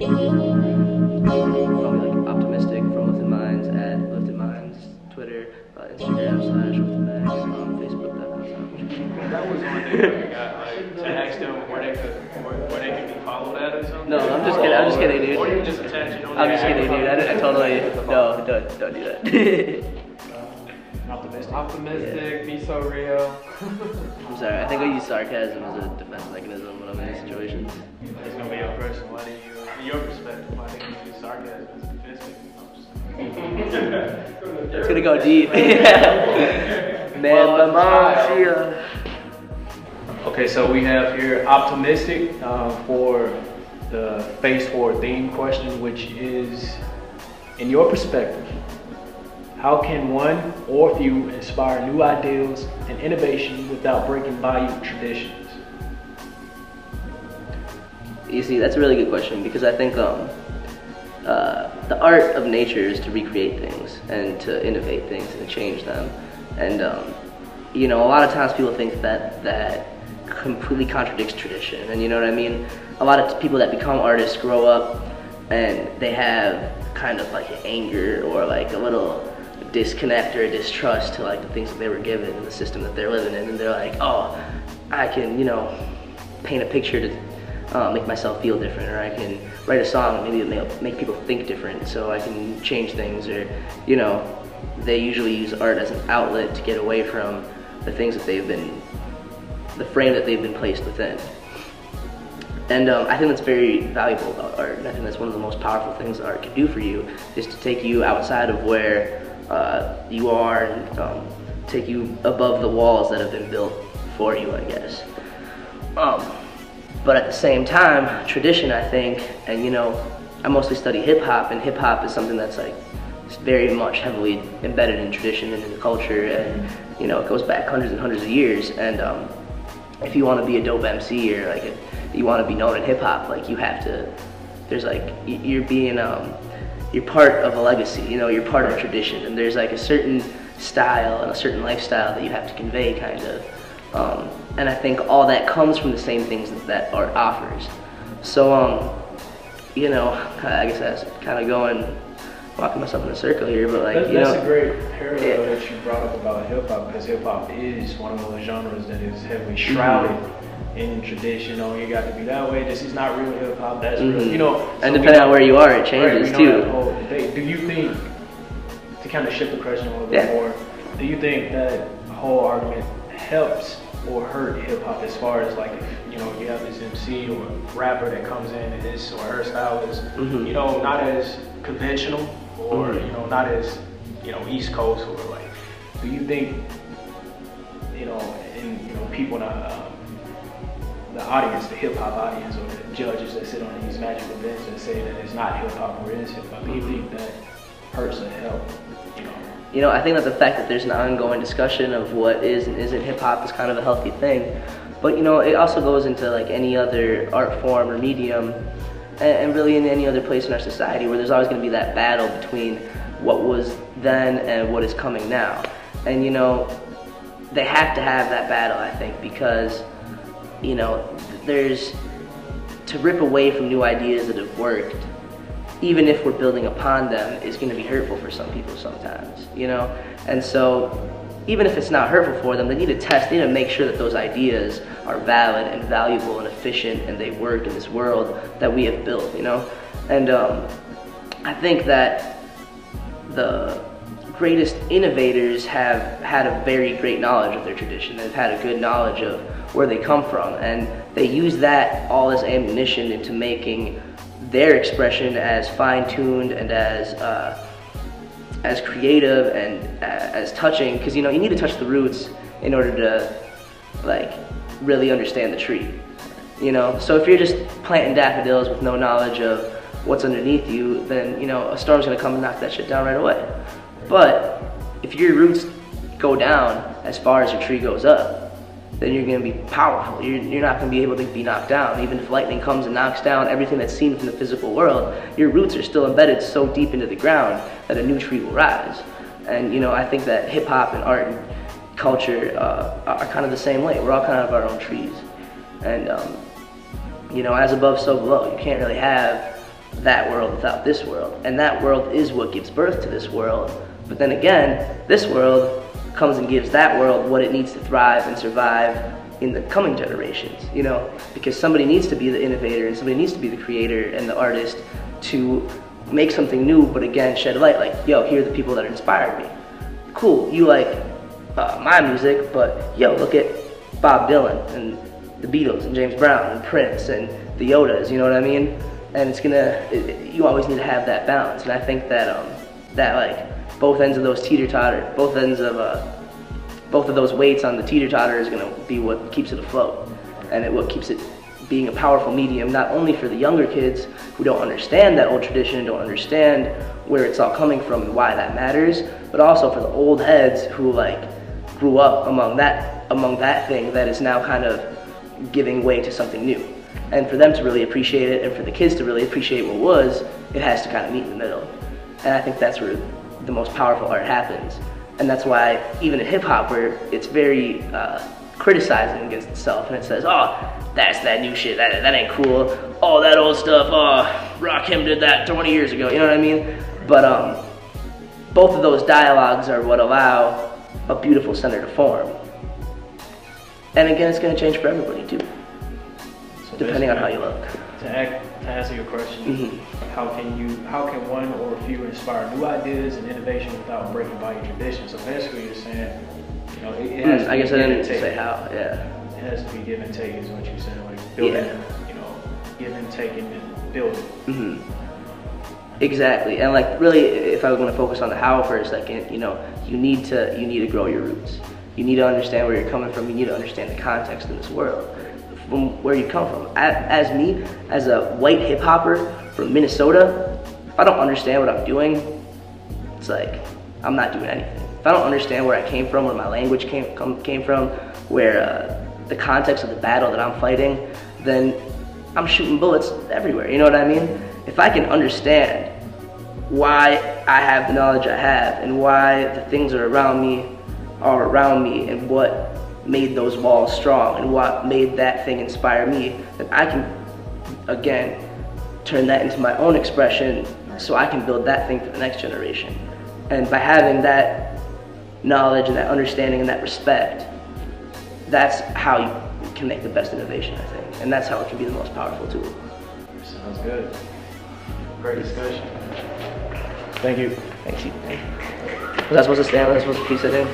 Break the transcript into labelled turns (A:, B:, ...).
A: Probably like optimistic from Lifted Minds at Lifted Minds, Twitter, Instagram /LiftedMax, Facebook.com.
B: That was one thing I forgot, like to ask them where they could be followed at or something.
A: No, I'm just kidding. I'm just kidding, dude.
B: Or you can just attach it on
A: I'm just kidding, dude. I totally no. Don't do that.
C: Optimistic, be so real.
A: I'm sorry. I think I use sarcasm as a defense mechanism when I'm in these situations.
B: It's gonna be your person. Why do you, in your perspective, why do you use sarcasm as a defense mechanism?
A: It's gonna go deep. Man, my mom, she
B: Okay, so we have here optimistic for the Face Forward theme question, which is, in your perspective, how can one or few inspire new ideals and innovation without breaking valued traditions?
A: You see, that's a really good question because I think the art of nature is to recreate things and to innovate things and to change them. And you know, a lot of times people think that completely contradicts tradition. And you know what I mean? A lot of people that become artists grow up and they have kind of like an anger or like a little disconnect or a distrust to like the things that they were given and the system that they're living in, and they're like, oh, I can, you know, paint a picture to make myself feel different, or I can write a song and maybe make people think different so I can change things, or, you know, they usually use art as an outlet to get away from the things that the frame that they've been placed within. And I think that's very valuable about art, and I think that's one of the most powerful things art can do for you, is to take you outside of where you are and take you above the walls that have been built for you, I guess. But at the same time, tradition, I think, and you know, I mostly study hip hop, and hip hop is something that's like, it's very much heavily embedded in tradition and in the culture, and you know, it goes back hundreds and hundreds of years. And if you want to be a dope MC or like you want to be known in hip hop, like you have to, there's like, you're being, you're part of a legacy, you know, you're part of a tradition, and there's like a certain style and a certain lifestyle that you have to convey, kind of. And I think all that comes from the same things that art offers. So, you know, I guess that's kind of walking myself in a circle here, but like, you know.
B: That's a great parallel that you brought up about hip hop, because hip hop is one of those genres that is heavily shrouded in tradition. Oh, you got to be that way. This is not real hip hop. That's real, you know.
A: And depending on where you are, it changes too.
B: Do you think, to kind of shift the question a little bit more, do you think that whole argument helps or hurt hip hop, as far as like, if you know, you have this MC or rapper that comes in and his or her style is, you know, not as conventional, or you know, not as, you know, East Coast, or like, do you think, you know, and you know, people in the audience, the hip hop audience, or the judges that sit on these magical events that say that it's not hip hop or it is hip hop, do you think that hurts or helps?
A: You know, I think that the fact that there's an ongoing discussion of what is and isn't hip hop is kind of a healthy thing. But you know, it also goes into like any other art form or medium, and really in any other place in our society, where there's always going to be that battle between what was then and what is coming now. And you know, they have to have that battle, I think, because you know, to rip away from new ideas that have worked, even if we're building upon them, is going to be hurtful for some people sometimes, you know? And so, even if it's not hurtful for them, they need to make sure that those ideas are valid and valuable and efficient, and they work in this world that we have built, you know? And I think that the greatest innovators have had a very great knowledge of their tradition. They've had a good knowledge of where they come from, and they use that all as ammunition into making their expression as fine-tuned and as creative and as touching, because you know, you need to touch the roots in order to like really understand the tree, you know. So if you're just planting daffodils with no knowledge of what's underneath you, then you know, a storm's gonna come and knock that shit down right away. But if your roots go down as far as your tree goes up, then you're going to be powerful. You're not going to be able to be knocked down. Even if lightning comes and knocks down everything that's seen from the physical world, your roots are still embedded so deep into the ground that a new tree will rise. And you know, I think that hip hop and art and culture are kind of the same way. We're all kind of our own trees. And you know, as above, so below. You can't really have that world without this world. And that world is what gives birth to this world. But then again, this world comes and gives that world what it needs to thrive and survive in the coming generations, you know? Because somebody needs to be the innovator and somebody needs to be the creator and the artist to make something new, but again, shed light, like, yo, here are the people that inspired me. Cool, you like my music, but yo, look at Bob Dylan and the Beatles and James Brown and Prince and the Yodas, you know what I mean? And you always need to have that balance. And I think that that like both ends of those teeter-totter, both of those weights on the teeter-totter is gonna be what keeps it afloat, and what keeps it being a powerful medium, not only for the younger kids who don't understand that old tradition, don't understand where it's all coming from and why that matters, but also for the old heads who like grew up among that thing that is now kind of giving way to something new. And for them to really appreciate it, and for the kids to really appreciate what was, it has to kind of meet in the middle. And I think that's where the most powerful art happens. And that's why even in hip hop, where it's very criticizing against itself, and it says, oh, that's that new shit, that ain't cool. Oh, that old stuff, oh, Rakim did that 20 years ago, you know what I mean? But both of those dialogues are what allow a beautiful center to form. And again, it's gonna change for everybody too,
B: So
A: depending on how you look.
B: To answer your question, how can one or a few inspire new ideas and innovation without breaking by your tradition? So basically you're saying, you know, it has to
A: I
B: be
A: guess I
B: give and
A: didn't
B: take.
A: say how, yeah.
B: It has to be give and take is what you're saying, like building,
A: Yeah.
B: you know, give and take and then building.
A: Exactly, and like really, if I was going to focus on the how for a second, you know, you need to grow your roots. You need to understand where you're coming from. You need to understand the context in this world, from where you come from. As me, as a white hip hopper from Minnesota, if I don't understand what I'm doing, it's like I'm not doing anything. If I don't understand where I came from, where my language came from, where the context of the battle that I'm fighting, then I'm shooting bullets everywhere. You know what I mean? If I can understand why I have the knowledge I have and why the things are around me and what made those walls strong and what made that thing inspire me, then I can, again, turn that into my own expression so I can build that thing for the next generation. And by having that knowledge and that understanding and that respect, that's how you can make the best innovation, I think. And that's how it can be the most powerful tool.
B: Sounds good. Great discussion. Thank you.
A: Thanks. Was I supposed to stand? Was I supposed to keep sitting?